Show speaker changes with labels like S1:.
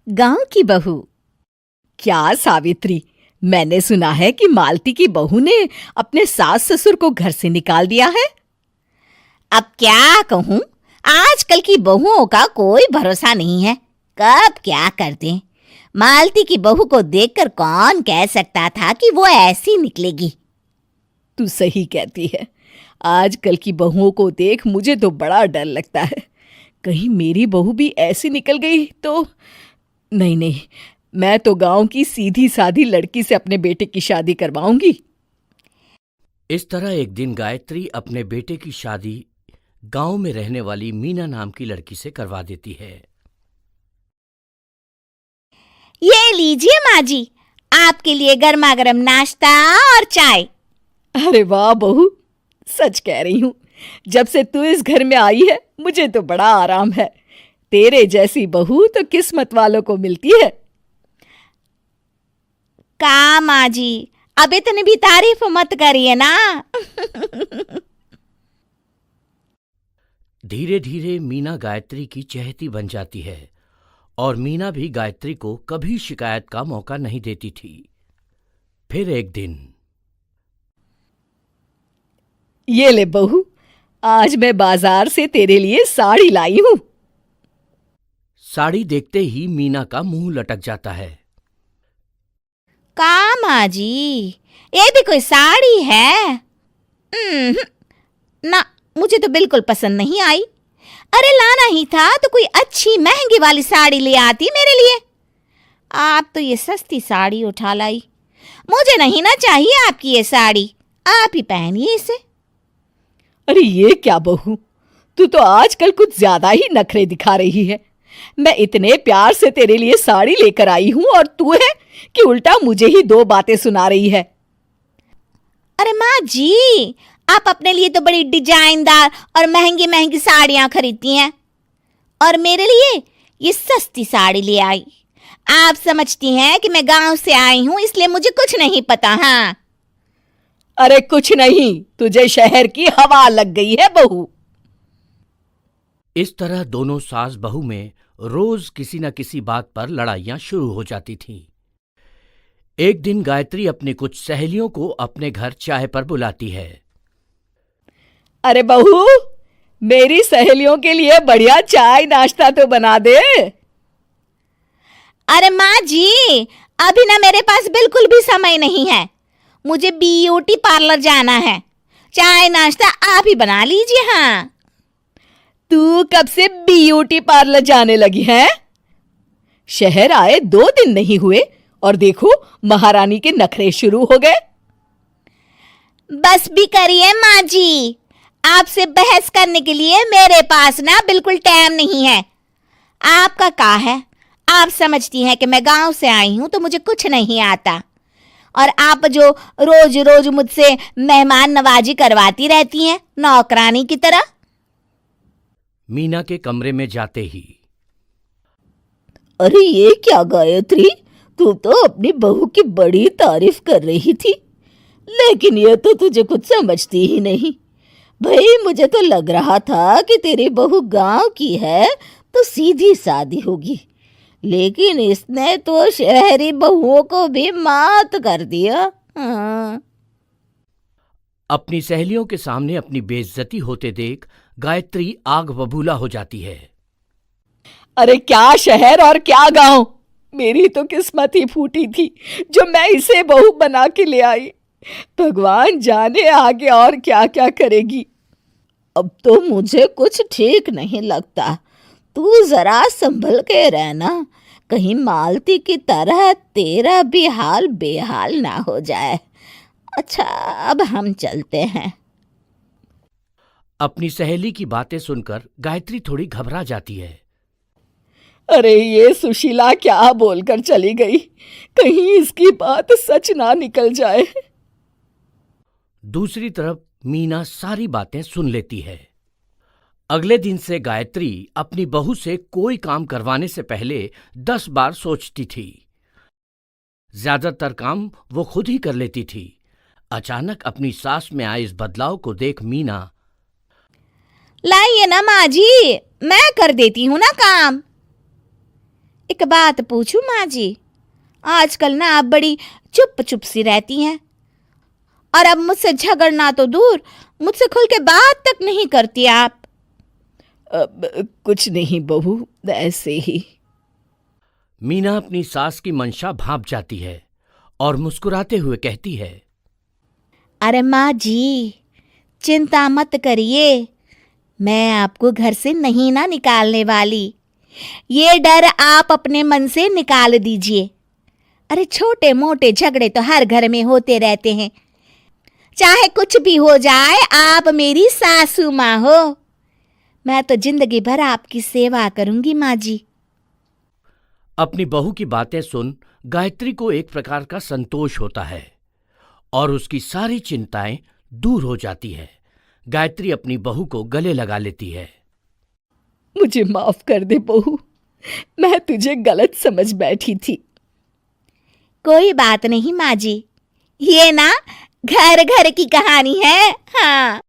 S1: गांव की बहू। क्या सावित्री, मैंने सुना है कि मालती की बहू ने अपने सास ससुर को घर से निकाल दिया है।
S2: अब क्या कहूं, आजकल की बहुओं का कोई भरोसा नहीं है, कब क्या कर दें। मालती की बहू को देखकर कौन कह सकता था कि वो ऐसी निकलेगी।
S1: तू सही कहती है। आजकल की बहुओं को देख मुझे तो बड़ा डर लगता है। कहीं मेरी बहू भी ऐसी निकल गई तो। नहीं नहीं, मैं तो गांव की सीधी सादी लड़की से अपने बेटे की शादी करवाऊंगी।
S3: इस तरह एक दिन गायत्री अपने बेटे की शादी गांव में रहने वाली मीना नाम की लड़की से करवा देती है।
S2: ये लीजिए माँ जी, आपके लिए गर्मा गर्म नाश्ता और चाय।
S1: अरे वाह बहू, सच कह रही हूँ, जब से तू इस घर में आई है मुझे तो बड़ा आराम है। तेरे जैसी बहू तो किस्मत वालों को मिलती है।
S2: का माँ जी, अब इतनी भी तारीफ मत करिए ना।
S3: धीरे धीरे मीना गायत्री की चहेती बन जाती है और मीना भी गायत्री को कभी शिकायत का मौका नहीं देती थी। फिर एक दिन,
S1: ये ले बहू, आज मैं बाजार से तेरे लिए साड़ी लाई हूं।
S3: साड़ी देखते ही मीना का मुंह लटक जाता है।
S2: का माँ जी, ये भी कोई साड़ी है? ना, मुझे तो बिल्कुल पसंद नहीं आई। अरे लाना ही था तो कोई अच्छी महंगी वाली साड़ी ले आती मेरे लिए। आप तो ये सस्ती साड़ी उठा लाई। मुझे नहीं ना चाहिए आपकी ये साड़ी, आप ही पहनिए इसे।
S1: अरे ये क्या बहू, तू तो आजकल कुछ ज्यादा ही नखरे दिखा रही है। मैं इतने प्यार से तेरे लिए साड़ी लेकर आई हूं और तू है कि उल्टा मुझे ही दो बातें सुना रही है।
S2: अरे माँ जी, आप अपने लिए तो बड़ी डिजाइनदार और महंगी महंगी साड़ियां खरीदती हैं और मेरे लिए ये सस्ती साड़ी ले आई। आप समझती हैं कि मैं गांव से आई हूं इसलिए मुझे कुछ नहीं पता। हाँ,
S1: अरे कुछ नहीं, तुझे शहर की हवा लग गई है बहू।
S3: इस तरह दोनों सास बहू में रोज किसी न किसी बात पर लड़ाइयां शुरू हो जाती थीं। एक दिन गायत्री अपनी कुछ सहेलियों को अपने घर चाय पर बुलाती है।
S1: अरे बहू, मेरी सहेलियों के लिए बढ़िया चाय नाश्ता तो बना दे।
S2: अरे माँ जी, अभी ना मेरे पास बिल्कुल भी समय नहीं है। मुझे ब्यूटी पार्लर जाना है। चाय नाश्ता आप ही बना लीजिए। हाँ,
S1: तू कब से ब्यूटी पार्लर जाने लगी है? शहर आए 2 दिन नहीं हुए और देखो महारानी के नखरे शुरू हो गए।
S2: बस भी करिए माँ जी, आपसे बहस करने के लिए मेरे पास ना बिल्कुल टाइम नहीं है। आपका का है, आप समझती हैं कि मैं गांव से आई हूं तो मुझे कुछ नहीं आता, और आप जो रोज रोज मुझसे मेहमान नवाजी करवाती रहती हैं नौकरानी की तरह।
S3: मीना के कमरे में जाते ही,
S1: अरे ये क्या गायत्री, तू तो अपनी बहू की बड़ी तारीफ कर रही थी, लेकिन ये तो तुझे कुछ समझती ही नहीं। भाई मुझे तो लग रहा था कि तेरी बहू गांव की है तो सीधी सादी होगी, लेकिन इसने तो शहरी बहुओं को भी मात कर दिया। हाँ।
S3: अपनी सहेलियों के सामने अपनी बेइज्जती होते देख गायत्री आग बबूला हो जाती है।
S1: अरे क्या शहर और क्या गांव, मेरी तो किस्मत ही फूटी थी जो मैं इसे बहू बना के ले आई। भगवान जाने आगे और क्या क्या करेगी। अब तो मुझे कुछ ठीक नहीं लगता। तू जरा संभल के रहना, कहीं मालती की तरह तेरा भी हाल बेहाल ना हो जाए। अच्छा, अब हम चलते हैं।
S3: अपनी सहेली की बातें सुनकर गायत्री थोड़ी घबरा जाती है।
S1: अरे ये सुशीला क्या बोलकर चली गई, कहीं इसकी बात सच ना निकल जाए।
S3: दूसरी तरफ मीना सारी बातें सुन लेती है। अगले दिन से गायत्री अपनी बहू से कोई काम करवाने से पहले 10 बार सोचती थी। ज्यादातर काम वो खुद ही कर लेती थी। अचानक अपनी सास में आए इस बदलाव को देख मीना,
S2: लाइए ना माँ जी, मैं कर देती हूँ ना काम। एक बात पूछूं माँ जी, आजकल ना आप बड़ी चुप चुप सी रहती हैं और अब मुझसे झगड़ना तो दूर, मुझसे खुल के बात तक नहीं करती आप।
S1: कुछ नहीं बहू, ऐसे ही।
S3: मीना अपनी सास की मंशा भांप जाती है और मुस्कुराते हुए कहती है,
S2: अरे माँ जी, चिंता मत करिए, मैं आपको घर से नहीं ना निकालने वाली। ये डर आप अपने मन से निकाल दीजिए। अरे छोटे मोटे झगड़े तो हर घर में होते रहते हैं, चाहे कुछ भी हो जाए, आप मेरी सासू माँ हो। मैं तो जिंदगी भर आपकी सेवा करूंगी माँ जी।
S3: अपनी बहू की बातें सुन गायत्री को एक प्रकार का संतोष होता है और उसकी सारी चिंताएं दूर हो जाती है। गायत्री अपनी बहू को गले लगा लेती है।
S1: मुझे माफ कर दे बहू, मैं तुझे गलत समझ बैठी थी।
S2: कोई बात नहीं माँ जी, ये ना घर घर की कहानी है। हाँ।